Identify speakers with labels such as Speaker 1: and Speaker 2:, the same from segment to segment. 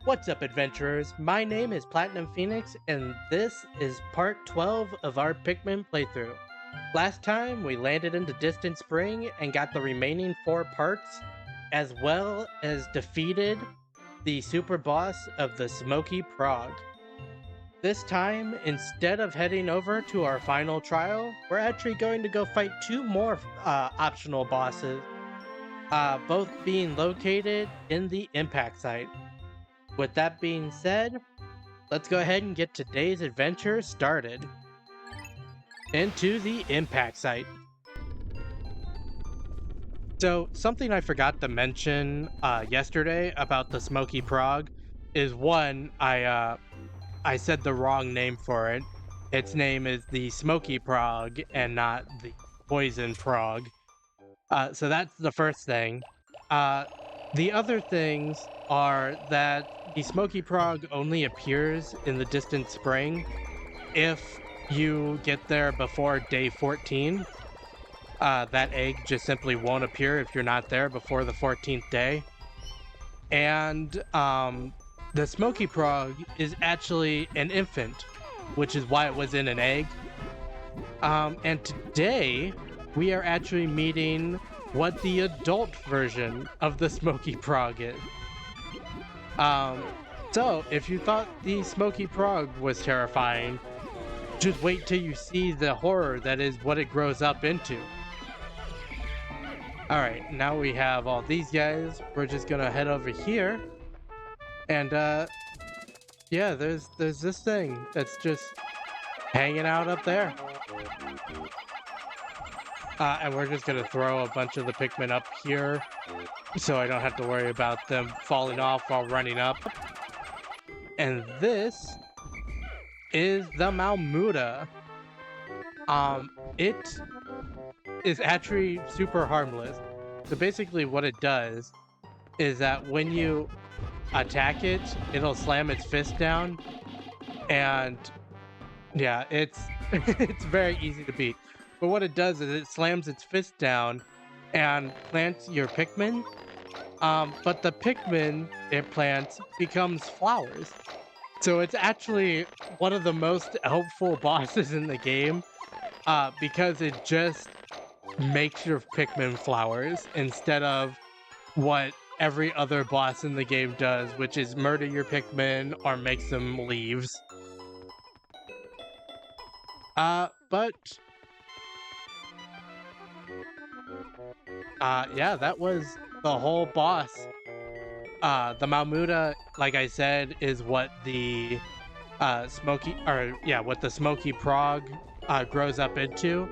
Speaker 1: What's up, adventurers? My name is Platinum Phoenix, and this is part 12 of our Pikmin playthrough. Last time, we landed into Distant Spring and got the remaining 4 parts, as well as defeated the super boss of the Smoky Prog. This time, instead of heading over to our final trial, we're actually going to go fight 2 more optional bosses, both being located in the impact site. With that being said, let's go ahead and get today's adventure started. Into the impact site. So, something I forgot to mention yesterday about the Smoky Prog is one, I said the wrong name for it. Its name is the Smoky Prog and not the Poison Prog. So that's the first thing. The other things are that the Smoky Prog only appears in the Distant Spring if you get there before day 14. That egg just simply won't appear if you're not there before the 14th day. And the Smoky Prog is actually an infant, which is why it was in an egg. And today, we are actually meeting what the adult version of the Smoky Prog is. So, if you thought the Smoky Prog was terrifying, just wait till you see the horror that is what it grows up into. Alright, now we have all these guys. We're just gonna head over here. And, yeah, there's this thing that's just hanging out up there. And we're just gonna throw a bunch of the Pikmin up here so I don't have to worry about them falling off while running up. And this is the Mamuta. It is actually super harmless. So basically what it does is that when you attack it, it'll slam its fist down. And yeah, it's it's very easy to beat. But what it does is it slams its fist down and plants your Pikmin. But the Pikmin it plants becomes flowers. So it's actually one of the most helpful bosses in the game because it just makes your Pikmin flowers instead of what every other boss in the game does, which is murder your Pikmin or makes them leaves. Yeah, that was the whole boss. The Mamuta, like I said, is what the what the Smoky Prog grows up into.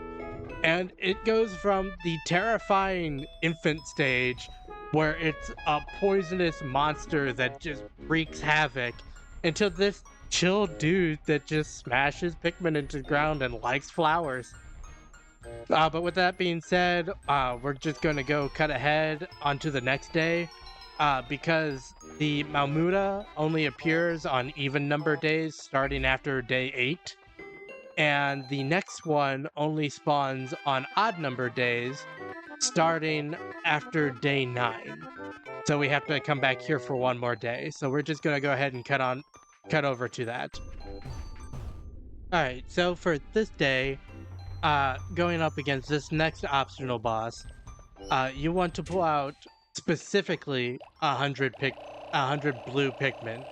Speaker 1: And it goes from the terrifying infant stage where it's a poisonous monster that just wreaks havoc into this chill dude that just smashes Pikmin into the ground and likes flowers. But with that being said, we're just going to go cut ahead onto the next day because the Mamuta only appears on even number days starting after day 8. And the next one only spawns on odd number days starting after day 9. So we have to come back here for one more day. So we're just going to go ahead and cut over to that. Alright, so for this day, going up against this next optional boss, you want to pull out specifically 100 blue Pikmin.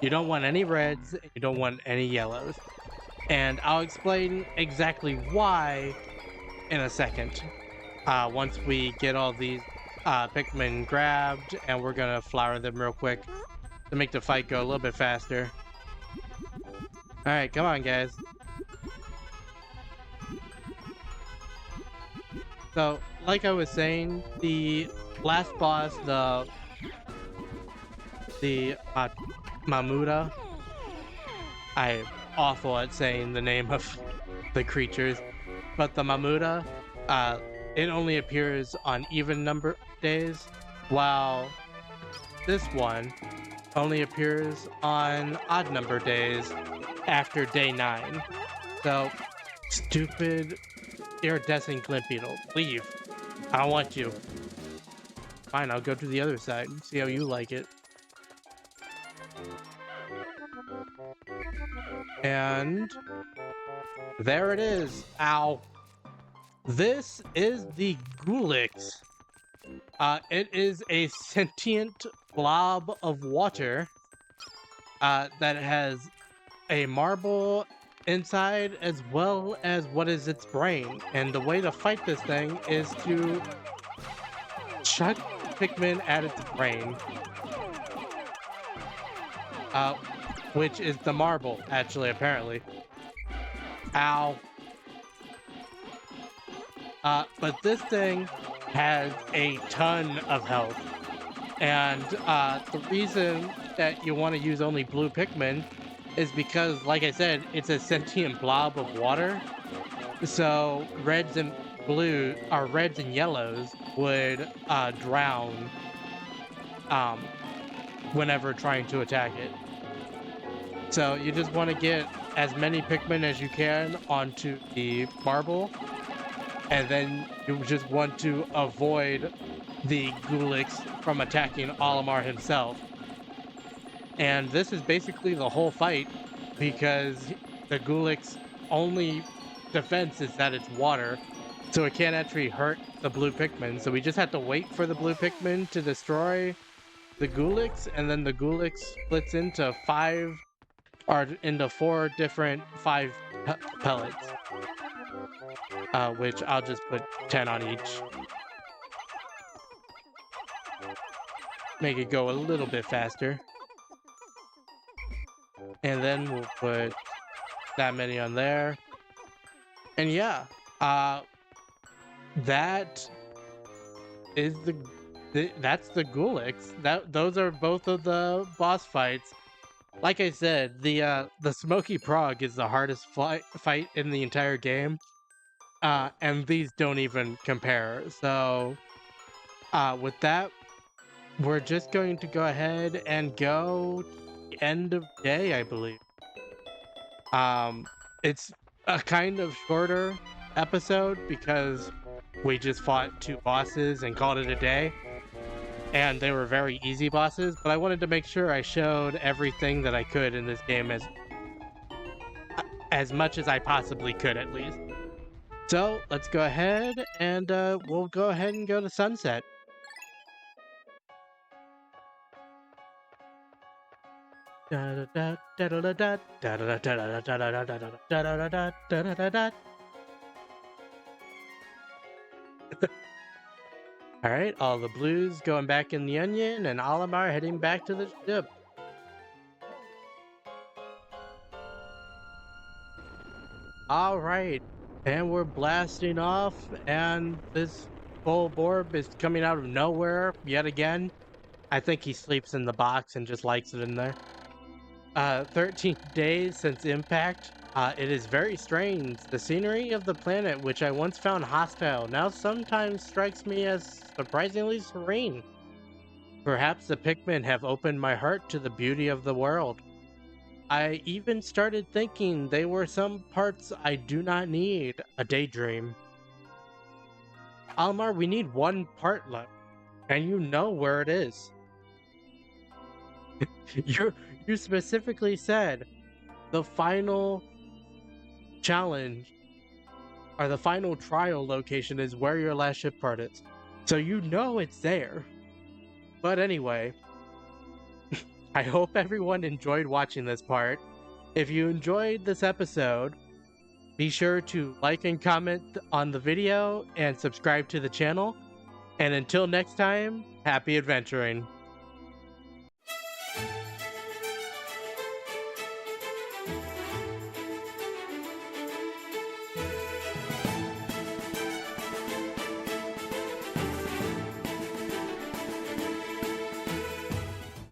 Speaker 1: You don't want any reds, you don't want any yellows. And I'll explain exactly why in a second. Once we get all these Pikmin grabbed, and we're gonna flower them real quick to make the fight go a little bit faster. Alright, come on guys. So, like I was saying, the last boss, the Mamuta, I'm awful at saying the name of the creatures, but the Mamuta, it only appears on even number days, while this one only appears on odd number days after day 9. So, stupid iridescent glint beetle, leave. I don't want you. Fine, I'll go to the other side and see how you like it. And there it is. Ow. This is the Goolix. It is a sentient blob of water that has a marble inside as well as what is its brain. And the way to fight this thing is to chuck Pikmin at its brain. Which is the marble, actually, apparently. Ow. But this thing has a ton of health. And the reason that you want to use only blue Pikmin is because, like I said, it's a sentient blob of water. So reds and yellows would drown whenever trying to attack it. So you just want to get as many Pikmin as you can onto the marble, and then you just want to avoid the Goolix from attacking Olimar himself. And this is basically the whole fight, because the Goolix only defense is that it's water, so it can't actually hurt the blue Pikmin. So we just have to wait for the blue Pikmin to destroy the Goolix, and then the Goolix splits into four different 5 pellets, which I'll just put 10 on each. Make it go a little bit faster. And then we'll put that many on there. And yeah, that is that's the Goolix. Those are both of the boss fights. Like I said, the Smoky Prog is the hardest fight in the entire game, and these don't even compare. So, with that, we're just going to go ahead and go end of day, I believe. It's a kind of shorter episode because we just fought 2 bosses and called it a day. And they were very easy bosses, but I wanted to make sure I showed everything that I could in this game as much as I possibly could, at least. So let's go ahead and we'll go ahead and go to sunset. All right, all the blues going back in the onion, and Olimar heading back to the ship. All right, and we're blasting off, and this Bulborb is coming out of nowhere yet again. I think he sleeps in the box and just likes it in there. 13 days since impact. It is very strange. The scenery of the planet, which I once found hostile, now sometimes strikes me as surprisingly serene. Perhaps the Pikmin have opened my heart to the beauty of the world. I even started thinking they were some parts I do not need. A daydream. Olimar, we need 1 part left, and you know where it is. You specifically said the final challenge or the final trial location is where your last ship part is. So you know it's there. But anyway, I hope everyone enjoyed watching this part. If you enjoyed this episode, be sure to like and comment on the video and subscribe to the channel. And until next time, happy adventuring.